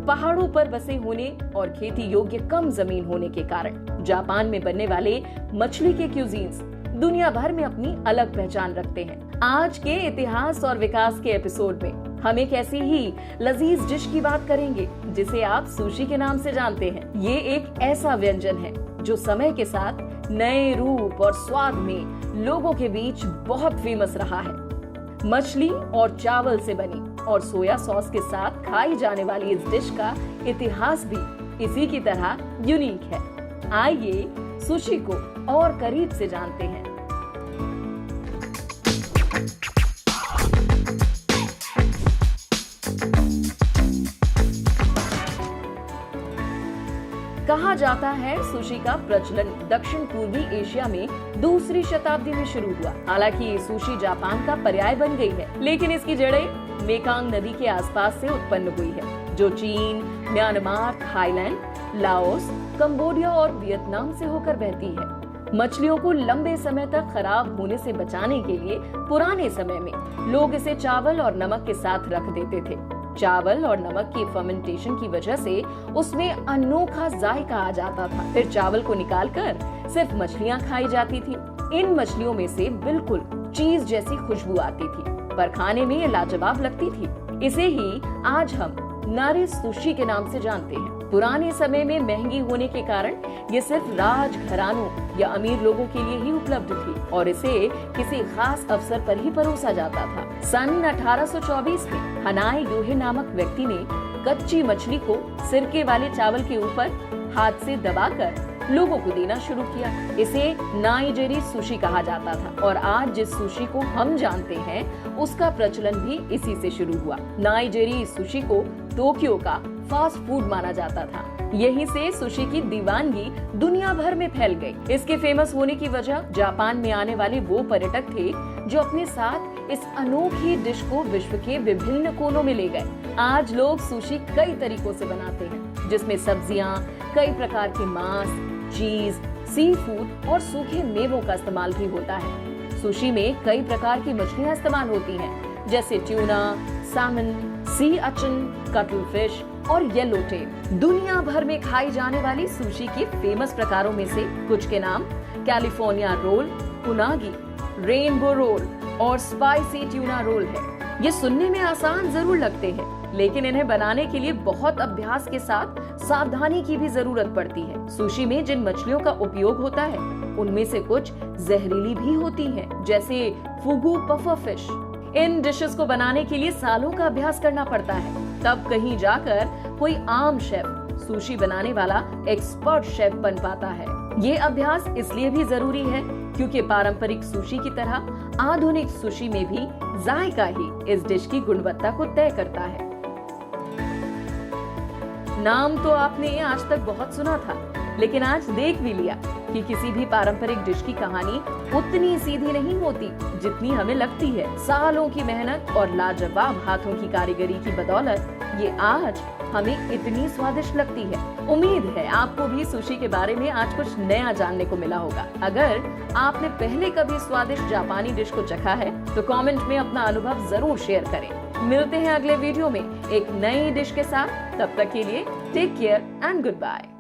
पहाड़ों पर बसे होने और खेती योग्य कम जमीन होने के कारण जापान में बनने वाले मछली के क्यूजीन्स दुनिया भर में अपनी अलग पहचान रखते हैं। आज के इतिहास और विकास के एपिसोड में हम एक ऐसी ही लजीज डिश की बात करेंगे जिसे आप सुशी के नाम से जानते हैं। ये एक ऐसा व्यंजन है जो समय के साथ नए रूप और स्वाद में लोगों के बीच बहुत फेमस रहा है। मछली और चावल से बनी और सोया सॉस के साथ खाई जाने वाली इस डिश का इतिहास भी इसी की तरह यूनिक है। आइए सुशी को और करीब से जानते हैं। कहा जाता है सुशी का प्रचलन दक्षिण पूर्वी एशिया में दूसरी शताब्दी में शुरू हुआ। हालांकि सुशी जापान का पर्याय बन गई है, लेकिन इसकी जड़ें मेकांग नदी के आसपास से उत्पन्न हुई है, जो चीन, म्यांमार, थाईलैंड, लाओस, कंबोडिया और वियतनाम से होकर बहती है। मछलियों को लंबे समय तक खराब होने से बचाने के लिए पुराने समय में लोग इसे चावल और नमक के साथ रख देते थे। चावल और नमक की फर्मेंटेशन की वजह से उसमें अनोखा जायका आ जाता था। फिर चावल को निकालकर सिर्फ मछलियां खाई जाती थी। इन मछलियों में से बिल्कुल चीज जैसी खुशबू आती थी, पर खाने में ये लाजवाब लगती थी। इसे ही आज हम नारी सुशी के नाम से जानते हैं। पुराने समय में महंगी होने के कारण ये सिर्फ राजघरानों या अमीर लोगों के लिए ही उपलब्ध थी और इसे किसी खास अवसर पर ही परोसा जाता था। सन 1824 में हनाई योहे नामक व्यक्ति ने कच्ची मछली को सिरके वाले चावल के ऊपर हाथ से दबाकर लोगों को देना शुरू किया। इसे नाइजेरी सुशी कहा जाता था और आज जिस सुशी को हम जानते हैं उसका प्रचलन भी इसी से शुरू हुआ। नाइजेरी सुशी को टोक्यो का फास्ट फूड माना जाता था। यहीं से सुशी की दीवानगी दुनिया भर में फैल गई। इसके फेमस होने की वजह जापान में आने वाले वो पर्यटक थे जो अपने साथ इस अनोखी डिश को विश्व के विभिन्न कोनों में ले गए। आज लोग सुशी कई तरीकों से बनाते हैं, जिसमें सब्जियां, कई प्रकार के मांस, चीज, सी फूड और सूखे मेवों का इस्तेमाल भी होता है। सुशी में कई प्रकार की मछलियां इस्तेमाल होती हैं, जैसे ट्यूना, सैमन, सी अचन, कटल फिश और येलो टेल। दुनिया भर में खाई जाने वाली सुशी के फेमस प्रकारों में से कुछ के नाम कैलिफोर्निया रोल, उनागी, रेनबो रोल और स्पाइसी ट्यूना रोल है। ये सुनने में आसान जरूर लगते हैं, लेकिन इन्हें बनाने के लिए बहुत अभ्यास के साथ सावधानी की भी जरूरत पड़ती है। सुशी में जिन मछलियों का उपयोग होता है उनमें से कुछ जहरीली भी होती हैं, जैसे फुगू पफर फिश। इन डिशेस को बनाने के लिए सालों का अभ्यास करना पड़ता है, तब कहीं जाकर कोई आम शेफ सुशी बनाने वाला एक्सपर्ट शेफ बन पाता है। ये अभ्यास इसलिए भी जरूरी है क्योंकि पारंपरिक सुशी की तरह आधुनिक सुशी में भी जायका ही इस डिश की गुणवत्ता को तय करता है। नाम तो आपने आज तक बहुत सुना था, लेकिन आज देख भी लिया कि किसी भी पारंपरिक डिश की कहानी उतनी सीधी नहीं होती जितनी हमें लगती है। सालों की मेहनत और लाजवाब हाथों की कारीगरी की बदौलत ये आज हमें इतनी स्वादिष्ट लगती है। उम्मीद है आपको भी सुशी के बारे में आज कुछ नया जानने को मिला होगा। अगर आपने पहले कभी स्वादिष्ट जापानी डिश को चखा है तो कमेंट में अपना अनुभव जरूर शेयर करें। मिलते हैं अगले वीडियो में एक नई डिश के साथ। तब तक के लिए take care and good bye.